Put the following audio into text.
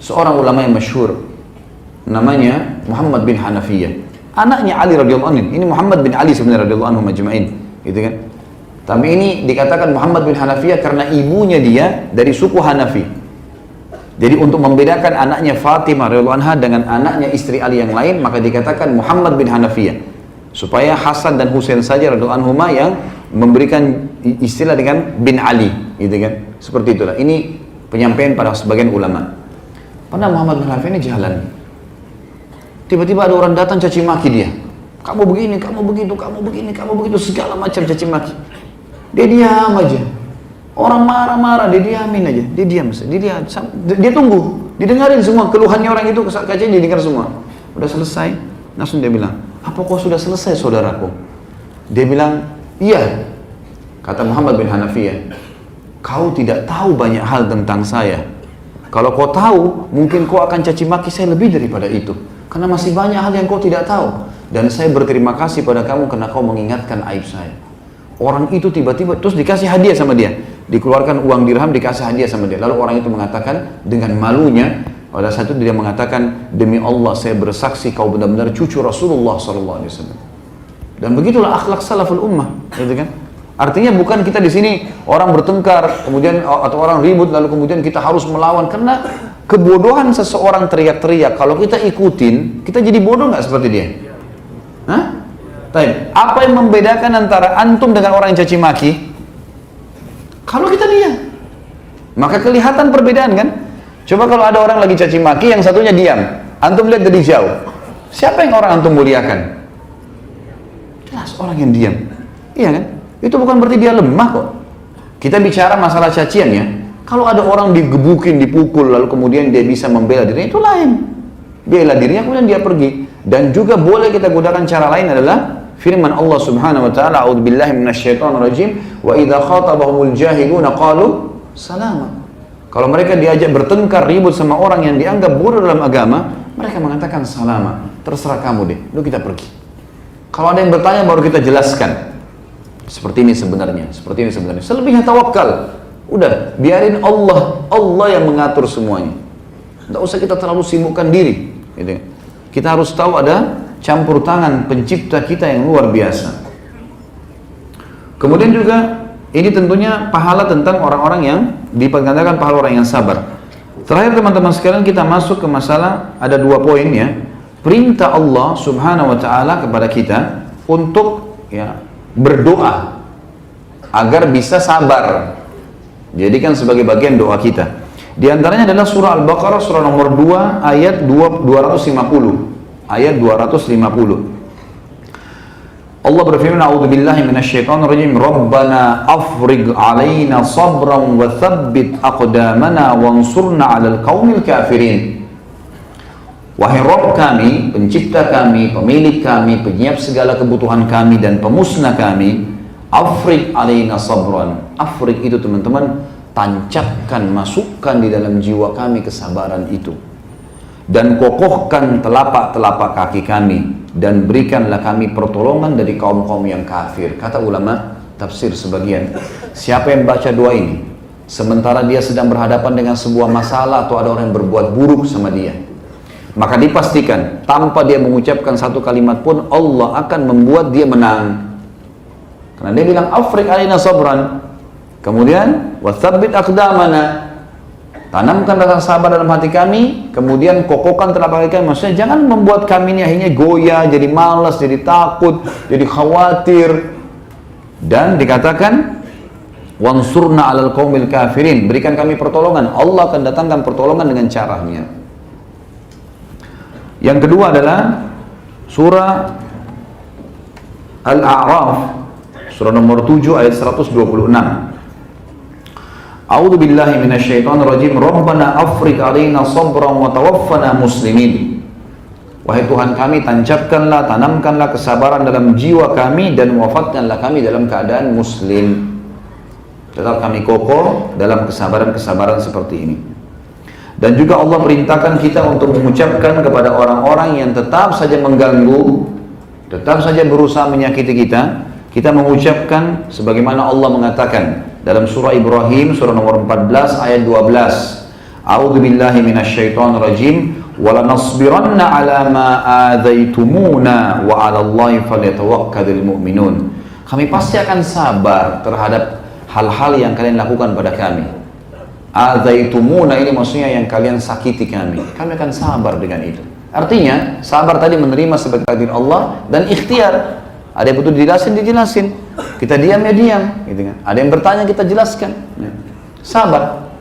seorang ulama yang masyhur namanya Muhammad bin Hanafiyah, anaknya Ali radhiyallahu anhu. Ini Muhammad bin Ali sebenarnya radhiyallahu anhu majma'in, gitu kan. Tapi ini dikatakan Muhammad bin Hanafiyah karena ibunya dia dari suku Hanafi. Jadi untuk membedakan anaknya Fatimah radhiyallahu anha dengan anaknya istri Ali yang lain, maka dikatakan Muhammad bin Hanafiyah. Supaya Hasan dan Husain saja radhiyallahu anhuma yang memberikan istilah dengan bin Ali, gitu kan. Seperti itulah. Ini penyampaian pada sebagian ulama. Pernah Muhammad bin Hanafiyah ini jalan. Tiba-tiba ada orang datang caci maki dia. Kamu begini, kamu begitu, kamu begini, kamu begitu, segala macam caci maki. Dia diam aja. Orang marah-marah, dia diamin aja. Dia diam, dia tunggu. Didengarin semua keluhannya orang itu, kacanya didengar semua. Udah selesai, langsung dia bilang, apa kau sudah selesai saudaraku? Dia bilang, iya. Kata Muhammad bin Hanafiyah, kau tidak tahu banyak hal tentang saya. Kalau kau tahu, mungkin kau akan caci maki saya lebih daripada itu. Karena masih banyak hal yang kau tidak tahu. Dan saya berterima kasih pada kamu karena kau mengingatkan aib saya. Orang itu tiba-tiba terus dikasih hadiah sama dia. Dikeluarkan uang dirham, dikasih hadiah sama dia. Lalu orang itu mengatakan dengan malunya, pada saat itu dia mengatakan, demi Allah saya bersaksi kau benar-benar cucu Rasulullah SAW. Dan begitulah akhlak salaful ummah, gitu kan? Artinya bukan kita di sini orang bertengkar, kemudian atau orang ribut lalu kemudian kita harus melawan, karena kebodohan seseorang teriak-teriak. Kalau kita ikutin, kita jadi bodoh nggak seperti dia? Hah? Apa yang membedakan antara antum dengan orang yang caci maki? Kalau kita diam, maka kelihatan perbedaan kan? Coba kalau ada orang lagi caci maki, yang satunya diam, antum lihat dari jauh, siapa yang orang antum muliakan? Jelas orang yang diam, iya kan? Itu bukan berarti dia lemah kok. Kita bicara masalah cacian ya. Kalau ada orang digebukin, dipukul, lalu kemudian dia bisa membela dirinya, itu lain. Bela dirinya kemudian dia pergi. Dan juga boleh kita gunakan cara lain adalah firman Allah Subhanahu wa taala, a'udzubillahi minasyaitonirrajim, wa idza khatabahumul jahiluna qalu salama. Kalau mereka diajak bertengkar, ribut sama orang yang dianggap bodoh dalam agama, mereka mengatakan salama. Terserah kamu deh, lu kita pergi. Kalau ada yang bertanya baru kita jelaskan. Seperti ini sebenarnya, seperti ini sebenarnya. Selebihnya tawakal. Udah, biarin Allah yang mengatur semuanya. Tidak usah kita terlalu sibukkan diri. Gitu. Kita harus tahu ada campur tangan pencipta kita yang luar biasa. Kemudian juga ini tentunya pahala tentang orang-orang yang dipergandakan pahala orang yang sabar. Terakhir teman-teman sekalian, kita masuk ke masalah, ada 2 poin ya. Perintah Allah Subhanahu wa taala kepada kita untuk ya berdoa agar bisa sabar. Jadikan sebagai bagian doa kita. Di antaranya adalah surah Al-Baqarah surah nomor 2 ayat 250. Ayat 250. Allah berfirman, "A'udzubillahi minasyaitonirrajim. Rabbana afrigh 'alaina sabran wa tsabbit aqdamana wansurna 'alal qaumil kafirin." Wahai Rabb kami, pencipta kami, pemilik kami, penyiap segala kebutuhan kami dan pemusnah kami, afrigh 'alaina sabran. Afrigh itu teman-teman, tancapkan, masukkan di dalam jiwa kami kesabaran itu. Dan kokohkan telapak-telapak kaki kami, dan berikanlah kami pertolongan dari kaum-kaum yang kafir. Kata ulama tafsir sebagian, siapa yang baca doa ini sementara dia sedang berhadapan dengan sebuah masalah atau ada orang yang berbuat buruk sama dia, maka dipastikan tanpa dia mengucapkan satu kalimat pun Allah akan membuat dia menang. Karena dia bilang afriq alaina sabran, kemudian watsabbit aqdamana, tanamkan rasa sabar dalam hati kami, kemudian kokohkan telapak kaki kami. Maksudnya jangan membuat kami ini akhirnya goyah, jadi malas, jadi takut, jadi khawatir. Dan dikatakan wansurna 'alal qaumil kafirin, berikan kami pertolongan. Allah akan datangkan pertolongan dengan caranya. Yang kedua adalah surah Al-A'raf surah nomor 7 ayat 126. A'udzu billahi minasyaitonir rajim. Rabbana afrigh 'alaina sabran wa tawaffana muslimin. Wahai Tuhan kami, tancapkanlah, tanamkanlah kesabaran dalam jiwa kami dan wafatkanlah kami dalam keadaan muslim. Tetap kami kokoh dalam kesabaran-kesabaran seperti ini. Dan juga Allah perintahkan kita untuk mengucapkan kepada orang-orang yang tetap saja mengganggu, tetap saja berusaha menyakiti kita, kita mengucapkan sebagaimana Allah mengatakan dalam surah Ibrahim surah nomor 14 ayat 12, A'udzubillahi minasyaitonirrajim. Walanasbiranna ala ma adzaitumuna wa 'alallahi falyatawakkalul mu'minun. Kami pasti akan sabar terhadap hal-hal yang kalian lakukan pada kami. Adzaitumuna ini maksudnya yang kalian sakiti kami. Kami akan sabar dengan itu. Artinya, sabar tadi menerima sebagai takdir Allah dan ikhtiar. Ada yang butuh dijelasin, dijelasin. Kita diam ya diam, gitu kan. Ada yang bertanya, kita jelaskan. Ya. Sabar.